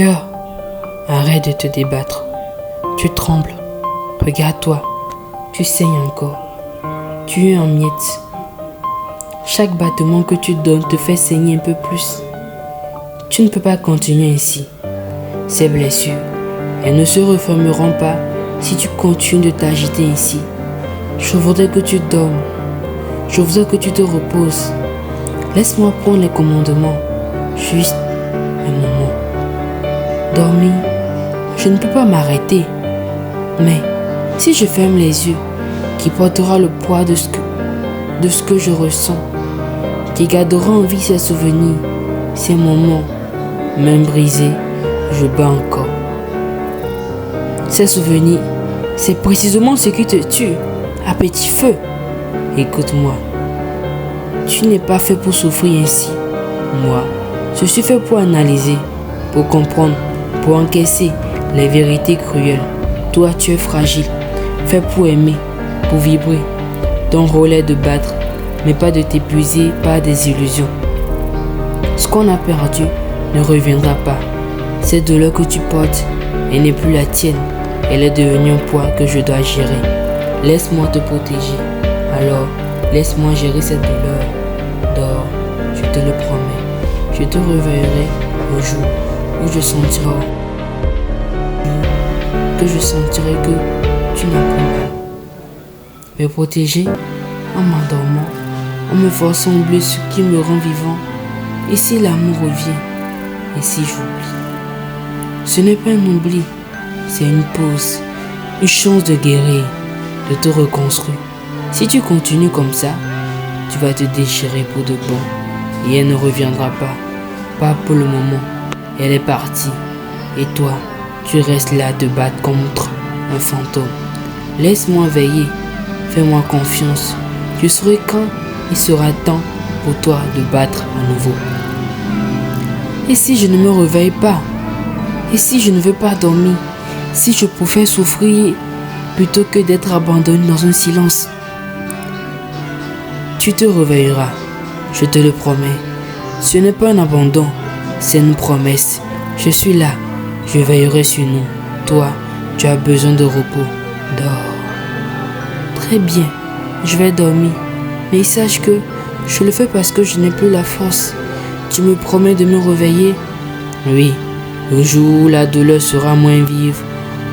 Cœur, arrête de te débattre. Tu trembles. Regarde-toi. Tu saignes encore. Tu es en miettes. Chaque battement que tu donnes te fait saigner un peu plus. Tu ne peux pas continuer ainsi. Ces blessures, elles ne se refermeront pas si tu continues de t'agiter ainsi. Je voudrais que tu dormes. Je voudrais que tu te reposes. Laisse-moi prendre les commandements. Juste un moment. Dormir, je ne peux pas m'arrêter. Mais si je ferme les yeux, qui portera le poids de ce que je ressens, qui gardera en vie ces souvenirs, ces moments, même brisés, je bats encore. Ces souvenirs, c'est précisément ce qui te tue, à petit feu. Écoute-moi, tu n'es pas fait pour souffrir ainsi. Moi, je suis fait pour analyser, pour comprendre, pour encaisser les vérités cruelles. Toi, tu es fragile, fait pour aimer, pour vibrer. Ton rôle est de battre, mais pas de t'épuiser par des illusions. Ce qu'on a perdu ne reviendra pas. Cette douleur que tu portes, elle n'est plus la tienne. Elle est devenue un poids que je dois gérer. Laisse-moi te protéger. Alors, laisse-moi gérer cette douleur. Dors, je te le promets. Je te réveillerai au jour où je sentirai que tu n'as plus mal. Me protéger en m'endormant, en me forçant à oublier ce qui me rend vivant. Et si l'amour revient, et si j'oublie? Ce n'est pas un oubli, c'est une pause, une chance de guérir, de te reconstruire. Si tu continues comme ça, tu vas te déchirer pour de bon. Et elle ne reviendra pas pour le moment. Elle est partie. Et toi, tu restes là à te battre contre un fantôme. Laisse-moi veiller, fais-moi confiance. Je saurai quand il sera temps pour toi de battre à nouveau. Et si je ne me réveille pas? Et si je ne veux pas dormir? Si je pouvais souffrir plutôt que d'être abandonné dans un silence? Tu te réveilleras, je te le promets. Ce n'est pas un abandon, c'est une promesse. Je suis là, je veillerai sur nous. Toi, tu as besoin de repos. Dors. Très bien, je vais dormir. Mais sache que je le fais parce que je n'ai plus la force. Tu me promets de me réveiller? Oui, le jour où la douleur sera moins vive,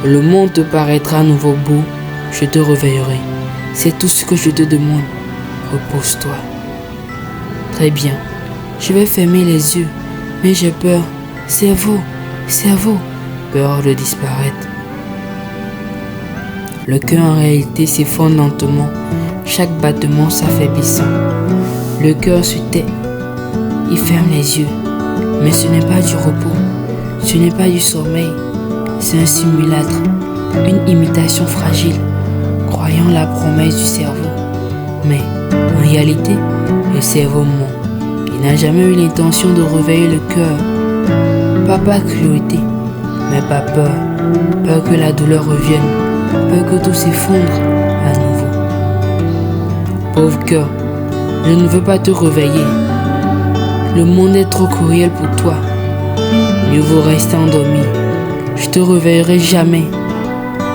le monde te paraîtra à nouveau beau, je te réveillerai. C'est tout ce que je te demande. Repose-toi. Très bien. Je vais fermer les yeux, mais j'ai peur. Cerveau, peur de disparaître. Le cœur en réalité s'effondre lentement, chaque battement s'affaiblissant. Le cœur se tait. Il ferme les yeux, mais ce n'est pas du repos, ce n'est pas du sommeil, c'est un simulacre, une imitation fragile, croyant la promesse du cerveau. Mais en réalité, le cerveau ment. Il n'a jamais eu l'intention de réveiller le cœur, pas par cruauté, mais par peur, peur que la douleur revienne, peur que tout s'effondre à nouveau. Pauvre cœur, je ne veux pas te réveiller. Le monde est trop cruel pour toi. Mieux vaut rester endormi. Je te réveillerai jamais.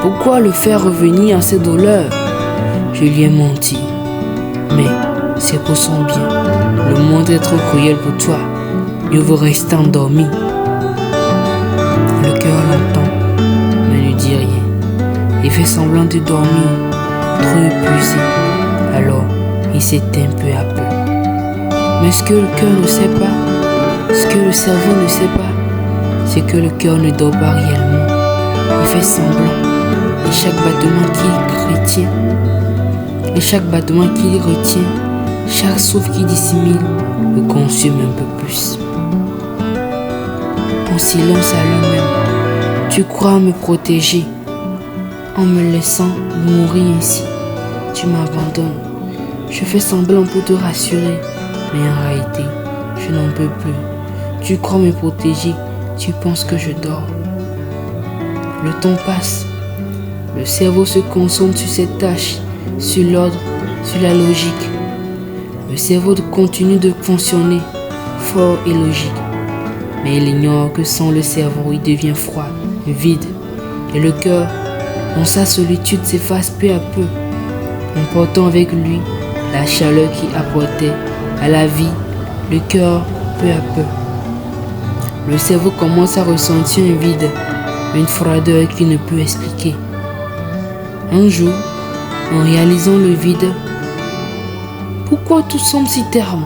Pourquoi le faire revenir en ces douleurs? Je lui ai menti. Mais c'est pour son bien. Le monde est trop cruel pour toi. Mieux vaut rester endormi. Le cœur l'entend, mais ne dit rien. Il fait semblant de dormir, trop épuisé. Alors, il s'éteint peu à peu. Mais ce que le cœur ne sait pas, ce que le cerveau ne sait pas, c'est que le cœur ne dort pas réellement. Il fait semblant. Et chaque battement qu'il retient, chaque souffle qui dissimule, le consume un peu plus. En silence à lui-même, tu crois me protéger. En me laissant mourir ainsi, tu m'abandonnes. Je fais semblant pour te rassurer, mais en réalité, je n'en peux plus. Tu crois me protéger, tu penses que je dors. Le temps passe. Le cerveau se concentre sur ses tâches, sur l'ordre, sur la logique. Le cerveau continue de fonctionner, fort et logique. Mais il ignore que sans le cerveau, il devient froid, vide. Et le cœur, dans sa solitude, s'efface peu à peu, emportant avec lui la chaleur qui apportait à la vie le cœur peu à peu. Le cerveau commence à ressentir un vide, une froideur qu'il ne peut expliquer. Un jour, en réalisant le vide, pourquoi tout semble si terne?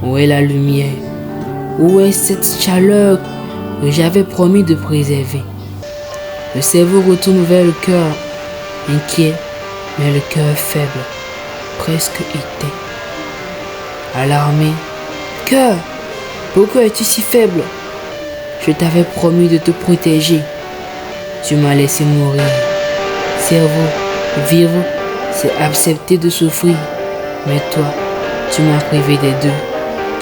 Où est la lumière? Où est cette chaleur que j'avais promis de préserver? Le cerveau retourne vers le cœur, inquiet, mais le cœur faible, presque éteint. Alarmé, cœur, pourquoi es-tu si faible? Je t'avais promis de te protéger. Tu m'as laissé mourir. Cerveau, vivre, c'est accepter de souffrir. Mais toi, tu m'as privé des deux.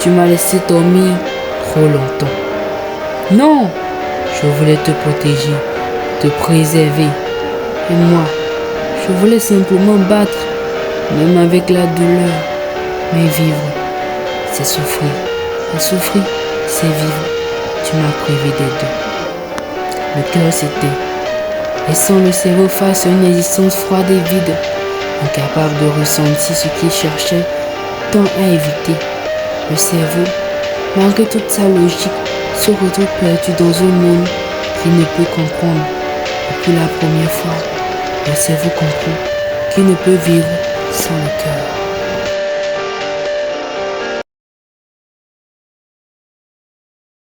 Tu m'as laissé dormir trop longtemps. Non, je voulais te protéger, te préserver. Et moi, je voulais simplement battre, même avec la douleur. Mais vivre, c'est souffrir. Et souffrir, c'est vivre. Tu m'as privé des deux. Le cœur s'éteint, laissant le cerveau face à une existence froide et vide, incapable de ressentir ce qu'il cherchait tant à éviter. Le cerveau, malgré toute sa logique, se retrouve perdu dans un monde qu'il ne peut comprendre. Et pour la première fois, le cerveau comprend qu'il ne peut vivre sans le cœur.